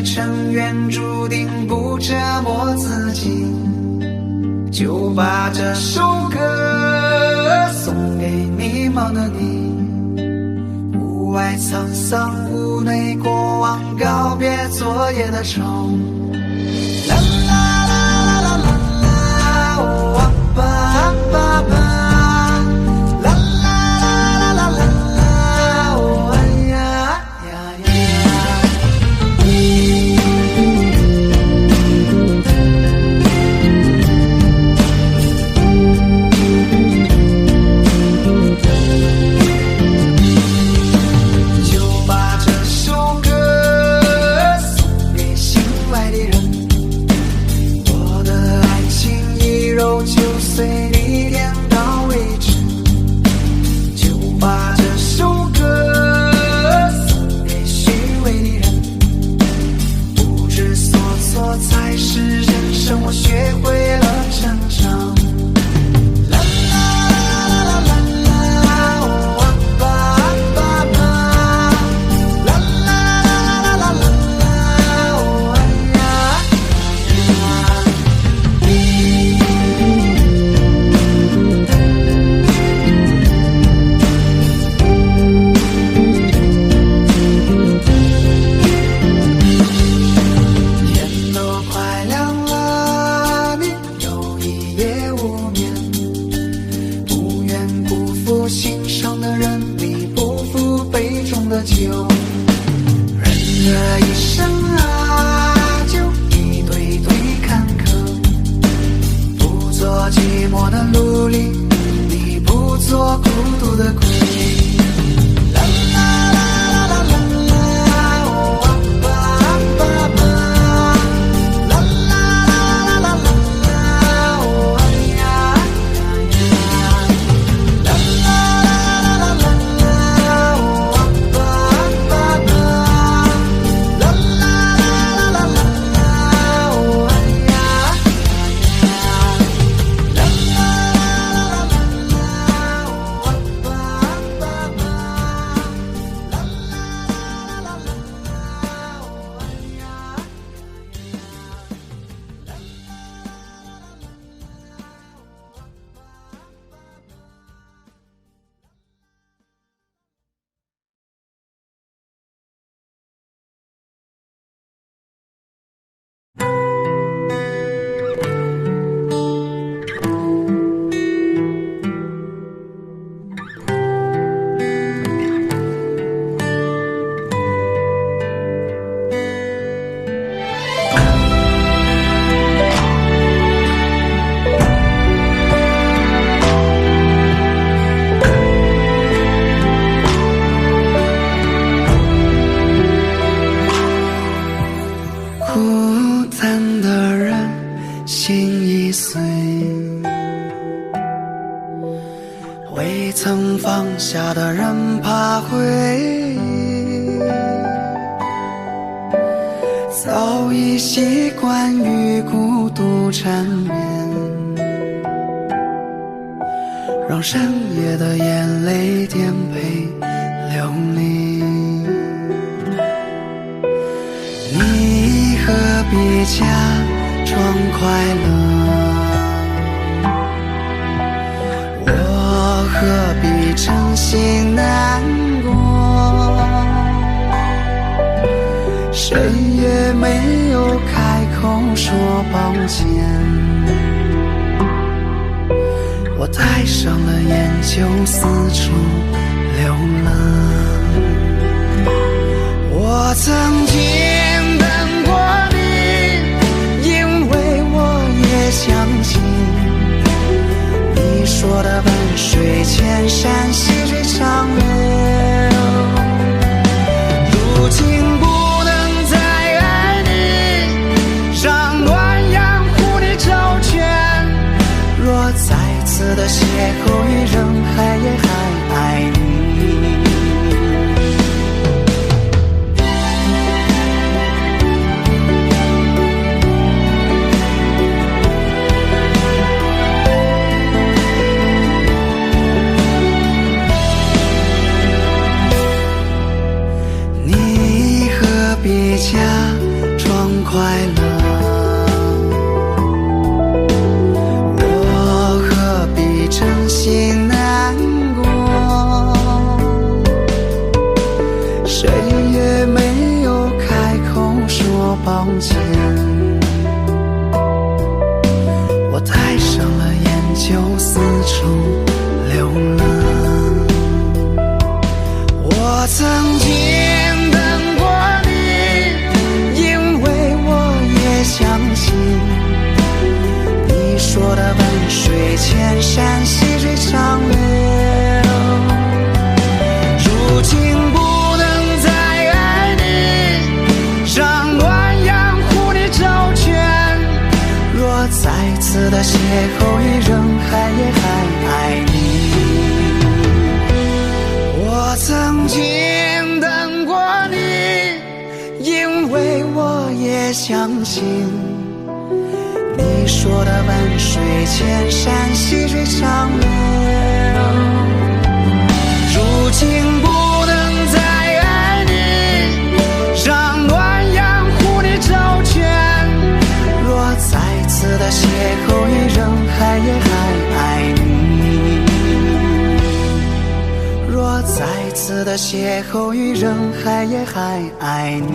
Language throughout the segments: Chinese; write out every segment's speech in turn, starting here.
成愿注定不折磨自己，就把这首歌送给迷茫的你。屋外沧桑，屋内过往，告别昨夜的愁。啦啦啦啦啦啦，哦啊吧啊吧吧。下的人怕回忆，早已习惯于孤独缠绵，让深夜的眼泪颠沛流离。你何必假装快乐？何必真心难过？谁也没有开口说抱歉。我戴上了眼就四处流浪。我曾经等过你，因为我也相信你说的本水千山，细水长流。如必假装快乐？我何必真心难过？谁也没有开口说抱歉。我戴上了眼就四处流浪。我曾经等过你，因为我也相信你说的万水千山细水长流。如今不能再爱你，让暖阳护你周全。若再次的邂逅于人海，也还爱你。我曾经等过你，因为我也相信你说的万水千山细水长流。如今不能再爱你，让暖阳护你周全。若再次的邂逅于人海，也还爱你。若再次的邂逅于人海，也还爱你。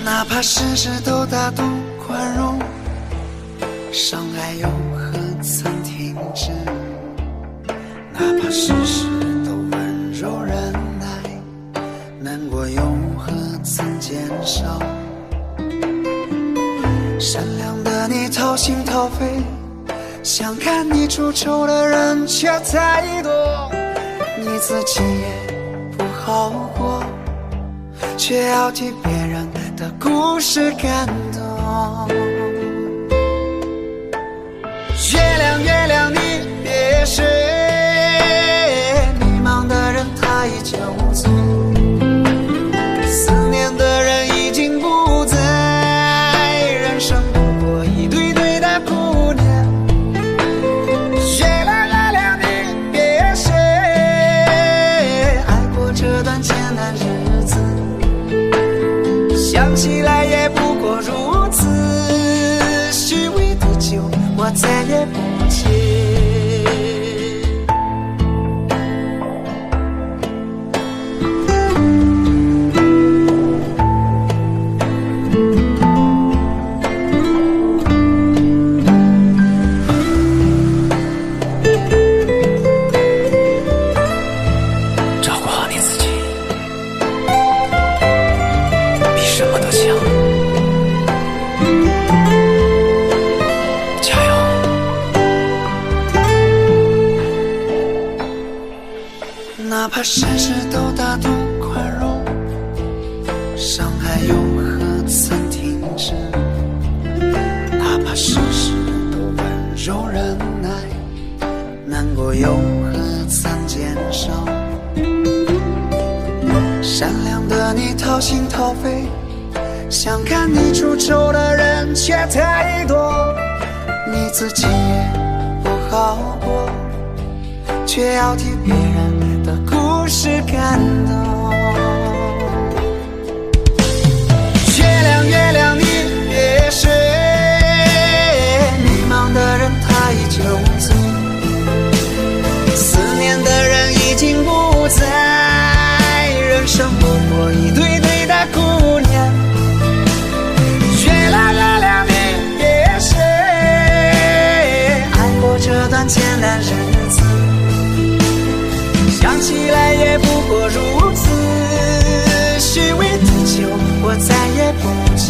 哪怕事事都大度宽容，伤害又何曾停止？哪怕事事都温柔忍耐，难过又何曾减少？善良的你掏心掏肺，想看你出丑的人却太多，你自己也不好过，却要替别人的故事感动。月亮月亮你别睡，迷茫的人他已酒醉，思念的人已经不在，人生不过一堆堆的顾念。月亮月亮你别睡，爱过这段艰难日子，想起来也不过如此，虚伪的酒我再也不接。照顾好你自己，比什么都强。加油！哪怕事事都大度宽容，伤害又何曾停止？哪怕事事都温柔忍耐，难过又何曾减少？善良的你掏心掏肺，想看你出丑的人却太多，你自己也不好过，却要替别人的故事感动。月亮月亮你别睡，迷茫的人他已酒醉，思念的人已经不在，人生不过一堆堆的顾念。月亮月亮你别睡，爱过这段艰难日子，想起来也不过如此，不见。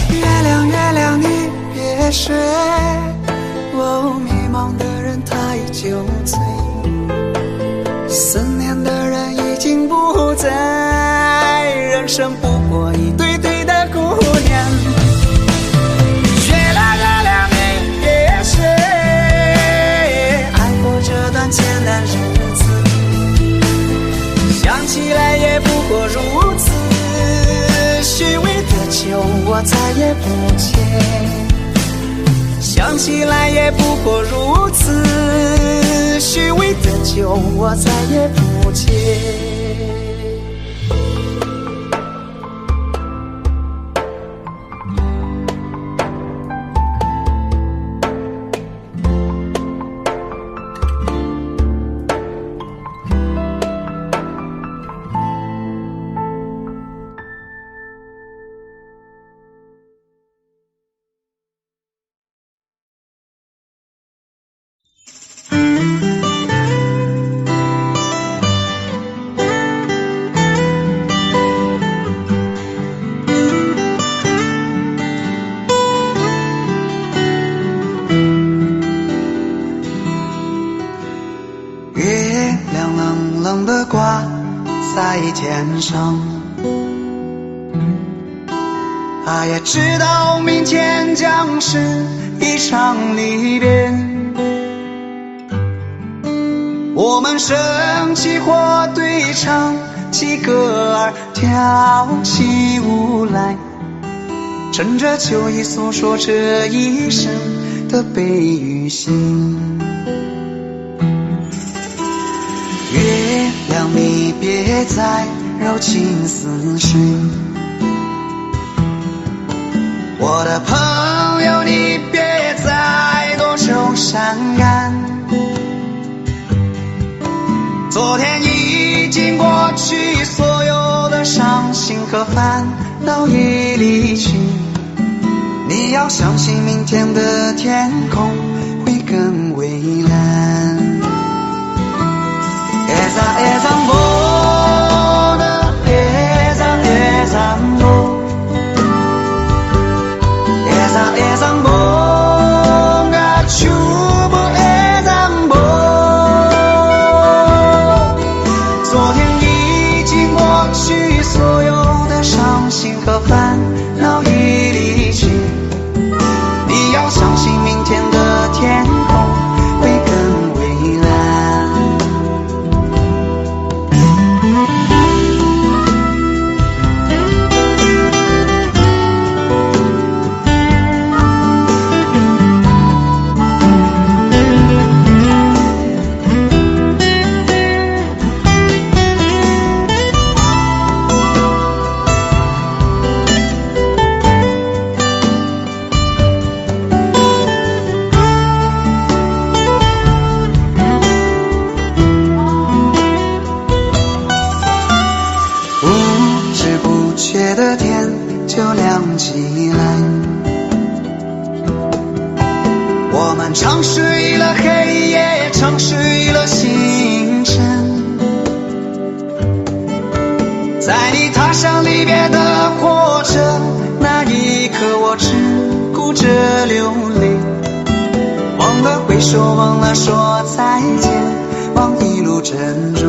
月亮月亮你别睡，哦，迷茫的人他已酒醉，思念的人已经不在，人生不过一对对的姑娘。月亮月亮你别睡，爱过这段艰难日子，想起来也不过如此，虚伪的酒我再也不接，想起来也不过如此，虚伪的酒我再也不接。月亮冷冷地挂在天上，他也知道明天将是一场离别，我们升起或对唱起歌儿，跳起舞来，趁着秋意诉说这一生的悲与喜。月亮你别再柔情似水，我的朋友你别再多愁善感，昨天已经过去，所有的伤心和烦恼已离去，你要相信明天的天空会更蔚蓝。Ezang bona, ezang bo, ezang bonga chubo ezang bo。昨天已经过去，所有的伤心和烦恼已离去，你要相信明天的天空会更蔚蓝。的天就亮起来，我们尝试了黑夜，尝试了星辰，在你踏上离别的火车那一刻，我只顾着流泪，忘了挥手，忘了说再见，忘一路珍重。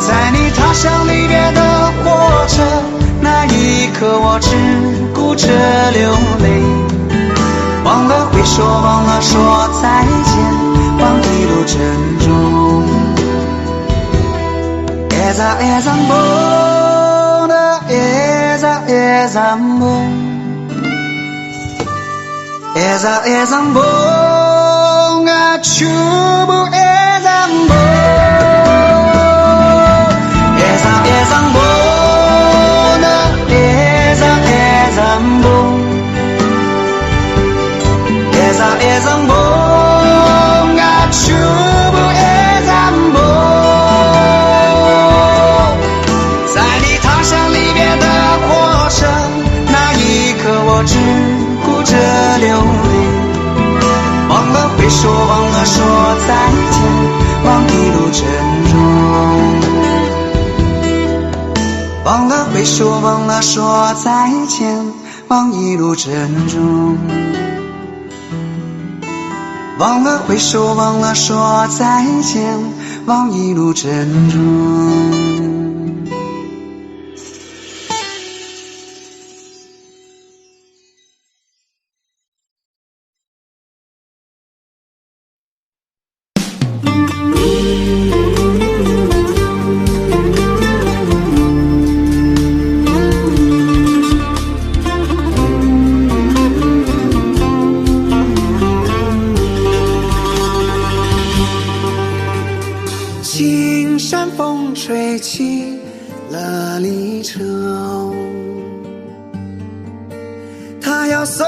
在你踏上离别的火车那一刻，我只顾着流泪，忘了挥手，忘了说再见，忘一路珍重。Ezang bona, ezang bo, ezang bonga chubu ezang bo, ezang bona, ezang bo, ezang bonga chubu ezang bo。了说再见，望一路珍重。忘了挥手，忘了说再见，望一路珍重。忘了挥手，忘了说再见，望一路珍重。青山风吹起了离愁，他要送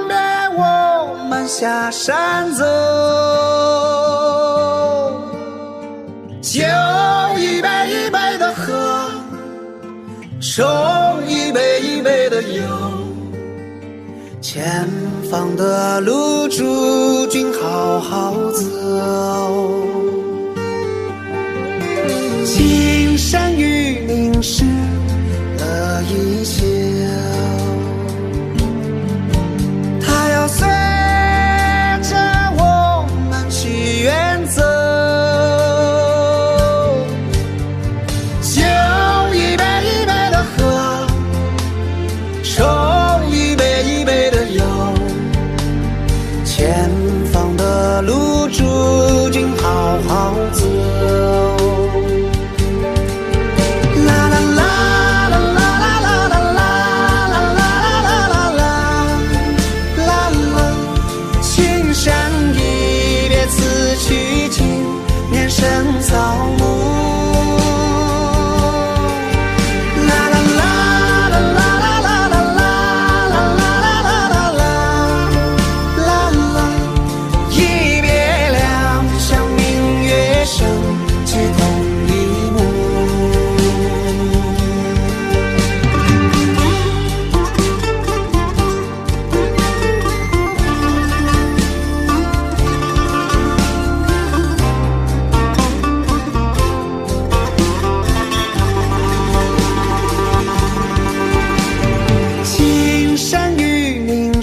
别我们下山走，酒一杯一杯的喝，手一杯一杯的游，前方的路祝君好好走。青山与林失了一切，他要随着我们去远走，酒一杯一杯的喝，手一杯一杯的游，前方的路祝君好好走。草木，啦啦啦啦啦啦啦啦啦啦啦啦，一别两相明月生，举同一幕。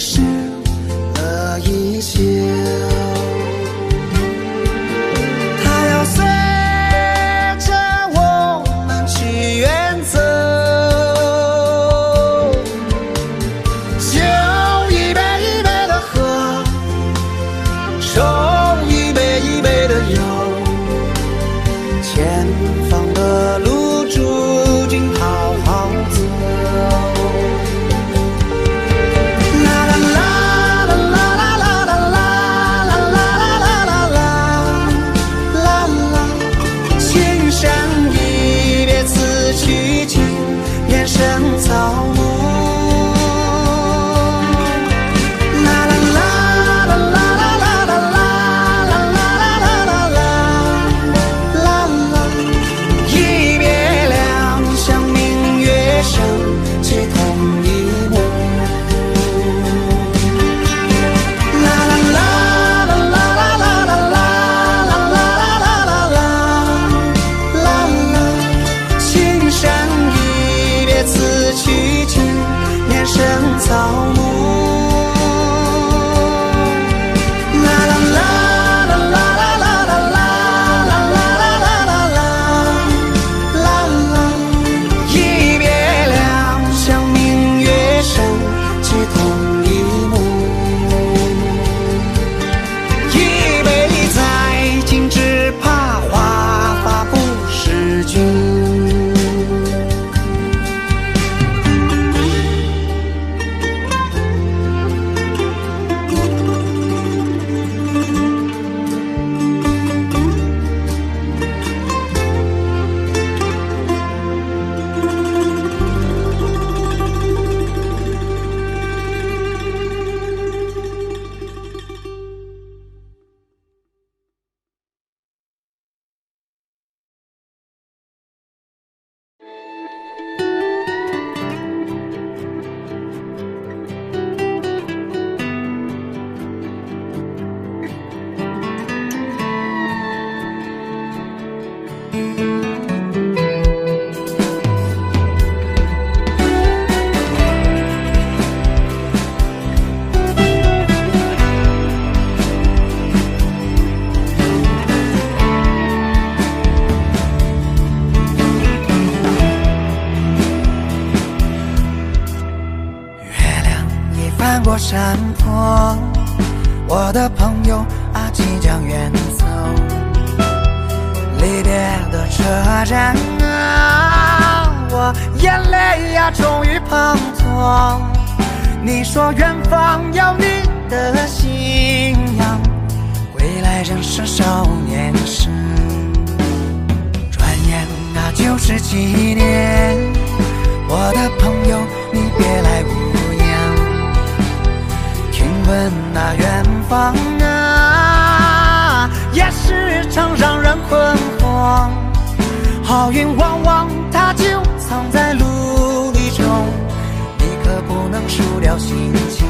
失了一切，他要随着我们去远走，酒一杯一杯的喝，手一杯一杯的游，前方的路祝君好好走。草木，啦啦啦啦啦啦啦啦啦啦啦，一别两相明月生，举同一幕。啦啦啦啦啦啦啦啦啦啦啦啦，青山依翻过山坡，我的朋友啊即将远走，离别的车站啊，我眼泪呀终于滂沱。你说远方有你的信仰，归来仍是少年时。转眼啊就是几年，我的朋友你别来无恙。听闻那远方啊也是常让人困惑，好运往往它就藏在路里中，你可不能输掉心情。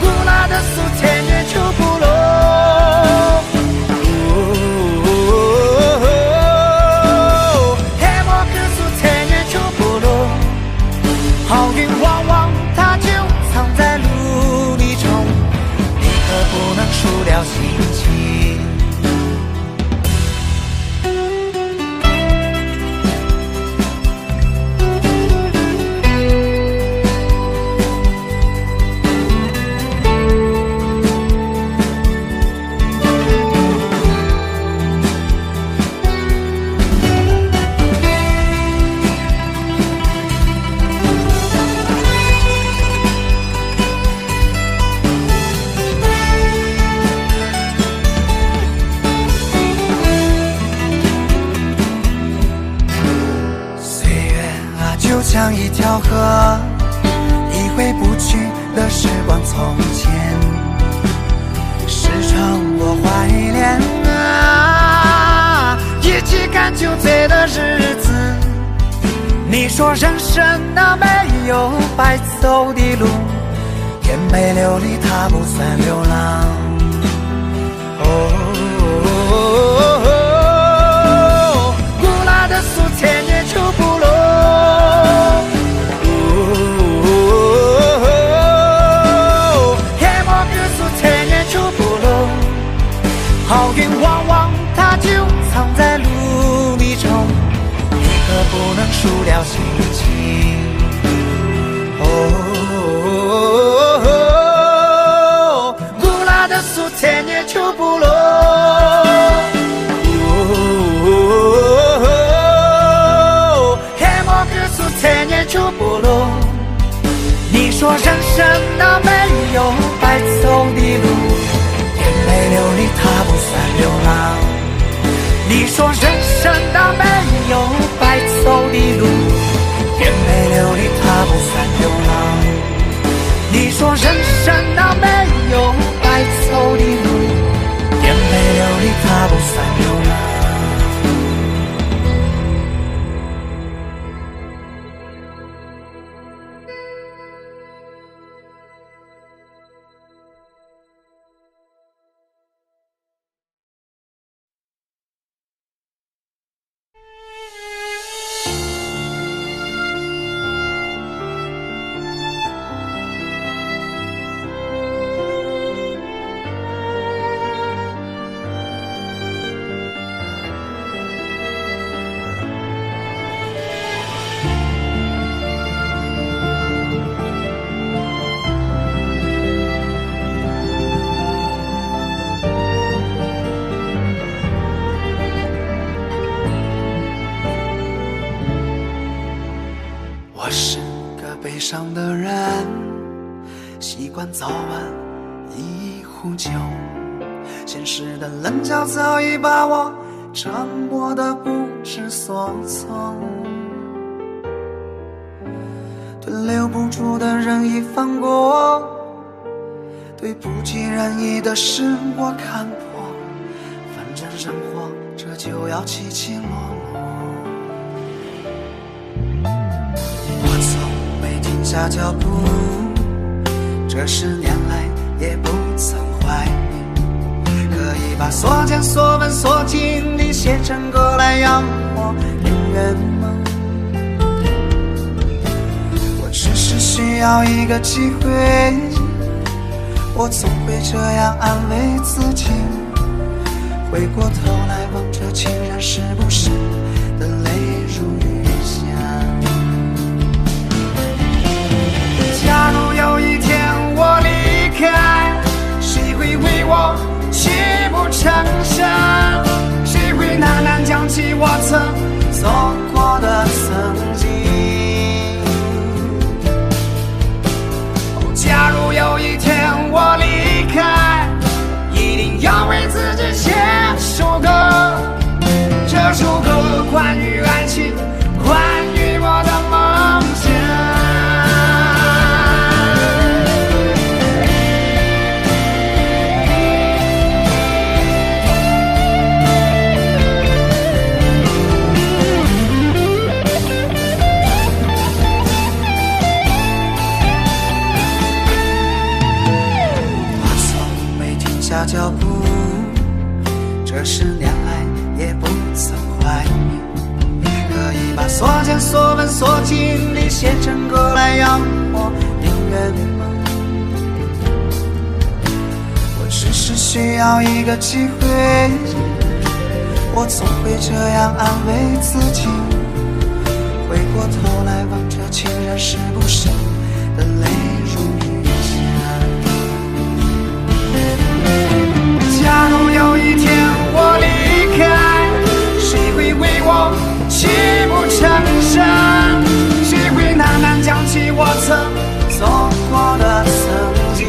古老的苏千年旧部落，黑莫克苏千年旧部落，好运往往它就藏在路里中，你可不能输掉心情。像一条河，一回不去的时光从前，时常我怀念啊，一起干酒醉的日子。你说人生啊没有白走的路，天没流离它不算流浪。古老的苏千年旧部落，好运往往它就藏在路里中，你可不能输掉心情。古老的苏千年旧部落，黑莫克苏千年旧部落。你说人生啊没有白走的路，没流离它不算流浪。你说人生啊没有白走的路，天没流离它不算流浪。你说人生啊没有白走的路，天没流离它不算流浪。我是个悲伤的人，习惯早晚一壶酒，现实的棱角早已把我折磨得不知所措，对留不住的人已放过，对不尽人意的事我看破，反正人活着就要起起落落。我从没停下脚步，这10年来也不曾怀念，可以把所见所闻所经历写成歌来养活音乐吗？我只是需要一个机会，我总会这样安慰自己，回过头来望着情人是不是的泪如雨下。这是恋爱也不曾怀疑，可以把所见所闻所经历写成歌来让我领略你吗？我只是需要一个机会，我总会这样安慰自己，回过头来望着情人是不是的泪如雨下。假如有一天我离开，谁会为我泣不成声？谁会喃喃讲起我曾走过的曾经？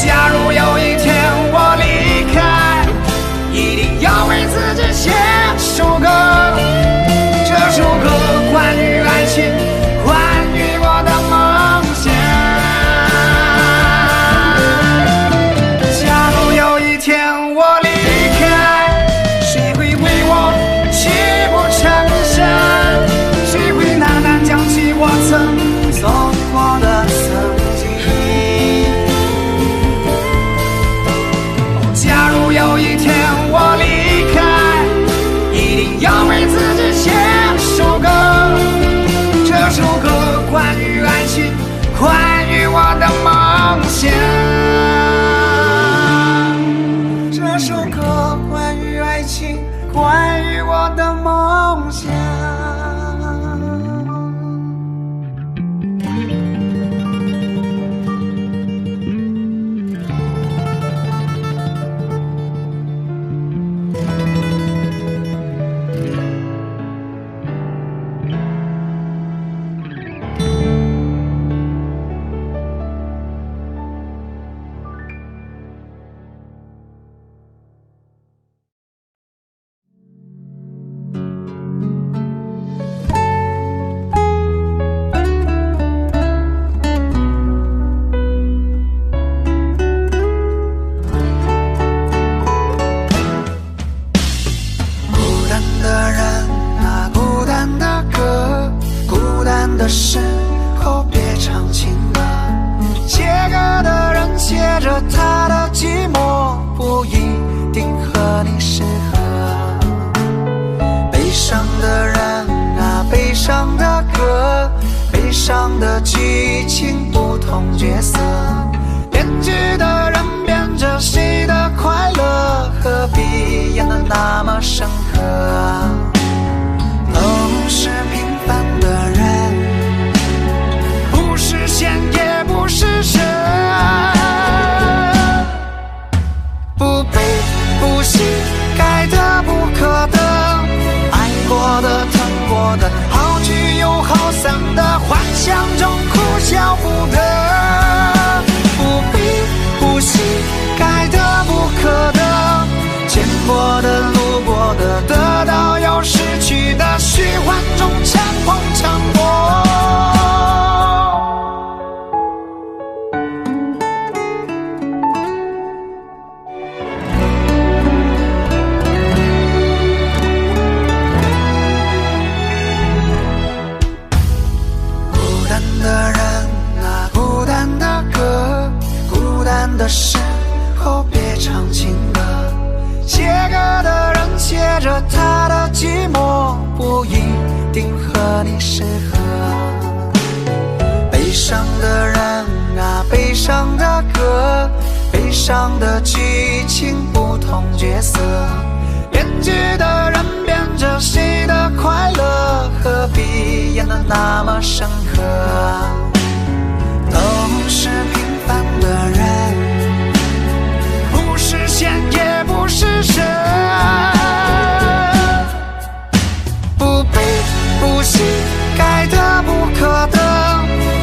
假如有一天我离开，一定要为自己写首歌，这首歌关于爱情，关于我的梦想。假如有一天我离开，谁会为我泣不成声？谁会喃喃讲起我曾走过的曾经？假如有一天我离开，一定要为自己写首歌，这首歌关于爱情，关于我的梦想。这首歌关于爱情，关于我的梦想。的时候别唱情歌，写歌的人写着他的寂寞，不一定和你适合。悲伤的人啊，悲伤的歌，悲伤的剧情，不同角色，编剧的人编着谁的快乐，何必演得那么深刻？都是平凡的人，不是仙也不是神，不悲不喜，该得不可得，爱过的疼过的，好聚又好散的，幻想中哭笑不得，不悲不喜，该得不可得，见过的路过的，得到又失去的，虚幻中相逢成魔。孤单的人啊，孤单的歌，孤单的时候别唱情歌，写歌的人写着他的寂寞，不一定和你适合。悲伤的人啊，悲伤的歌，悲伤的剧情，不同角色，编剧的人编着谁的快乐，何必演得那么深刻？都是平凡的人，不是仙也不是神，不悲不喜，该得不可得，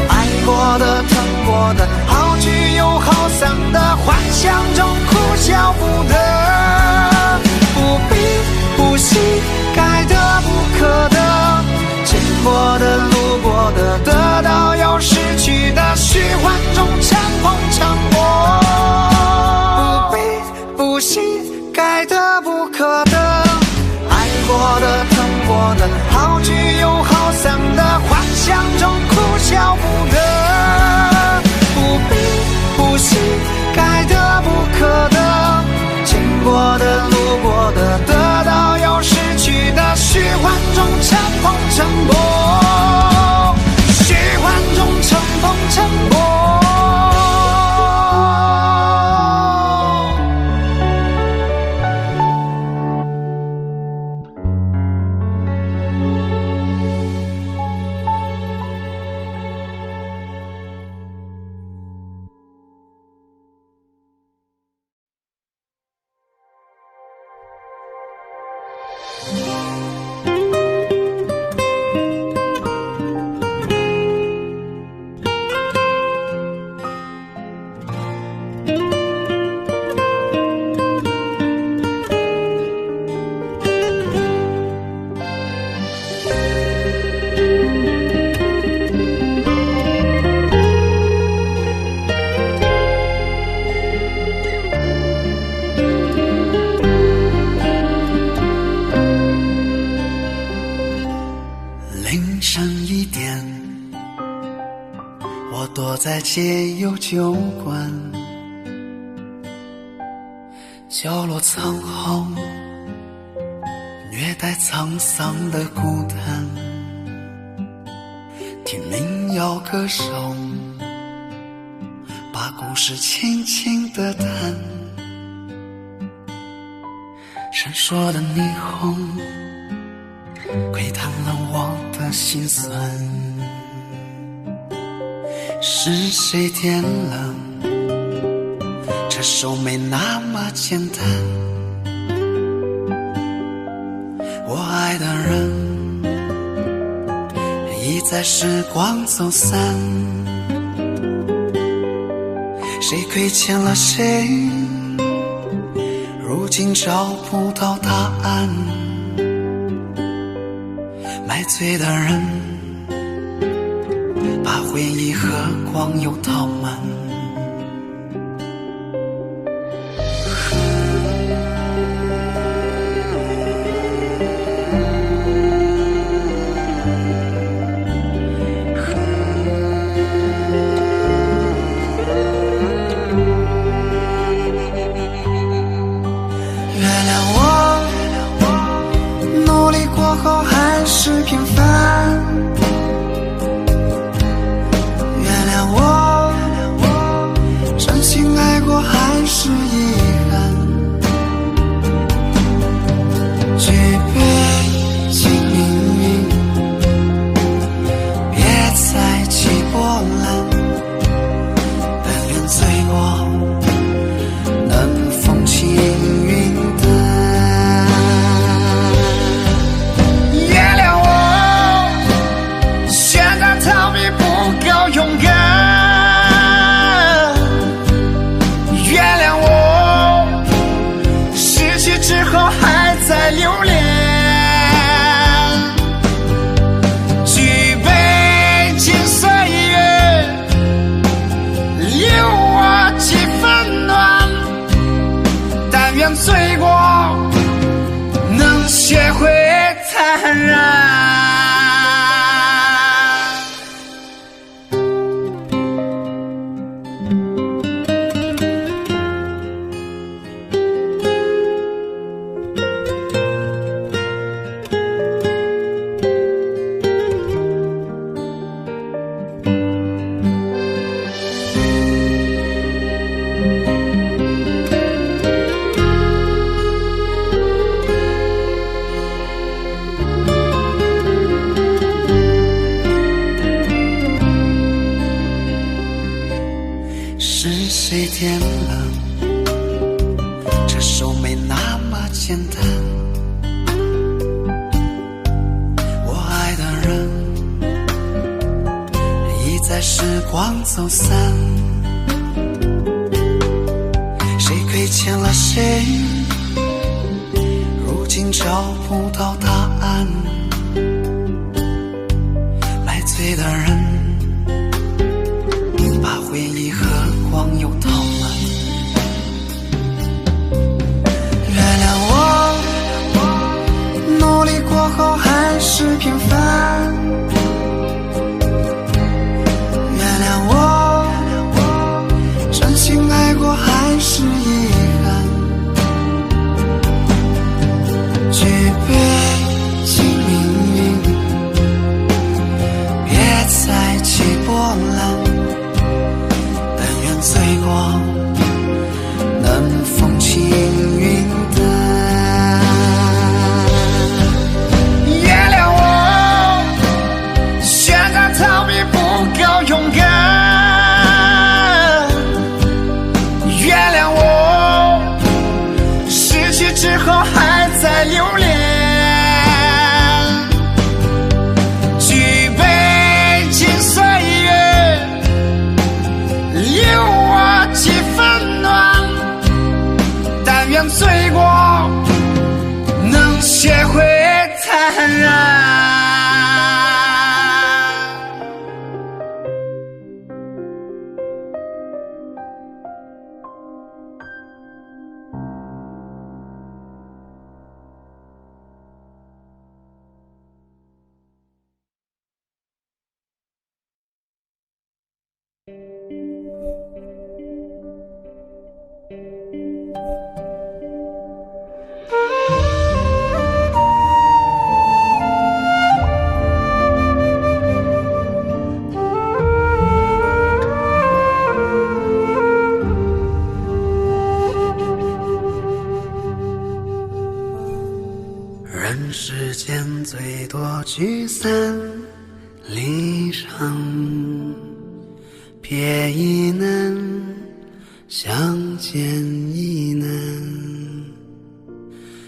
爱过的疼过的，好聚又好散的，幻想中哭笑不得，不悲不喜，该得不可得，见过的路过的，得到又失去的，虚幻中相逢成魔。不悲不喜，该得不可得，爱过的疼过的，好聚又好散的，幻想中哭笑不得，不悲不喜，该得不中乘风乘波，虚幻中乘风乘波。凌晨1点，我躲在街友酒馆，角落苍红，略带沧桑的孤单，听民谣歌手把故事轻轻地谈，闪烁的霓虹窥探了我的心酸，是谁点了这首没那么简单？我爱的人已在时光走散，谁亏欠了谁，如今找不到答案。买醉的人把回忆和光又套满，原谅我努力过后还是平凡，原谅我真心爱过还是遗憾，举杯敬命运，别再起波澜，但愿醉过能风轻云淡。勇敢，原谅我失去之后还在留恋，举杯敬岁月，留我几分暖，但愿醉过能学会坦然。是谁点了这首没那么简单？我爱的人已在时光走散，谁亏欠了谁，如今找不到答案。买醉的人把回忆和光又套满，原谅我努力过后还是平凡，原谅我真心爱过还是遗憾，举杯敬命运，我能风轻云淡。原谅我选择逃避不够勇敢，原谅我失去之后还在留恋。举杯敬岁月，留我几分暖，但愿醉过能学会坦然。人世间最多聚散离场，别亦难，相见亦难。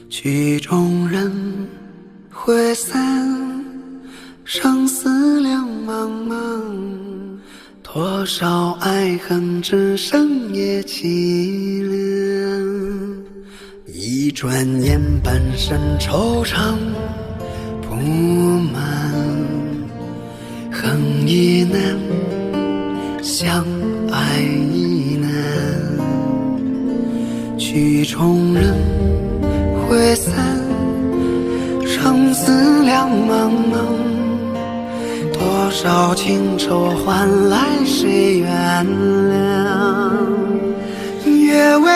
曲终人会散，生死两茫茫。多少爱恨只剩夜凄凉。一转眼半生惆怅不满，恨亦难，相爱亦难。曲终人会散，生死两茫茫。多少情仇换来谁原谅？月为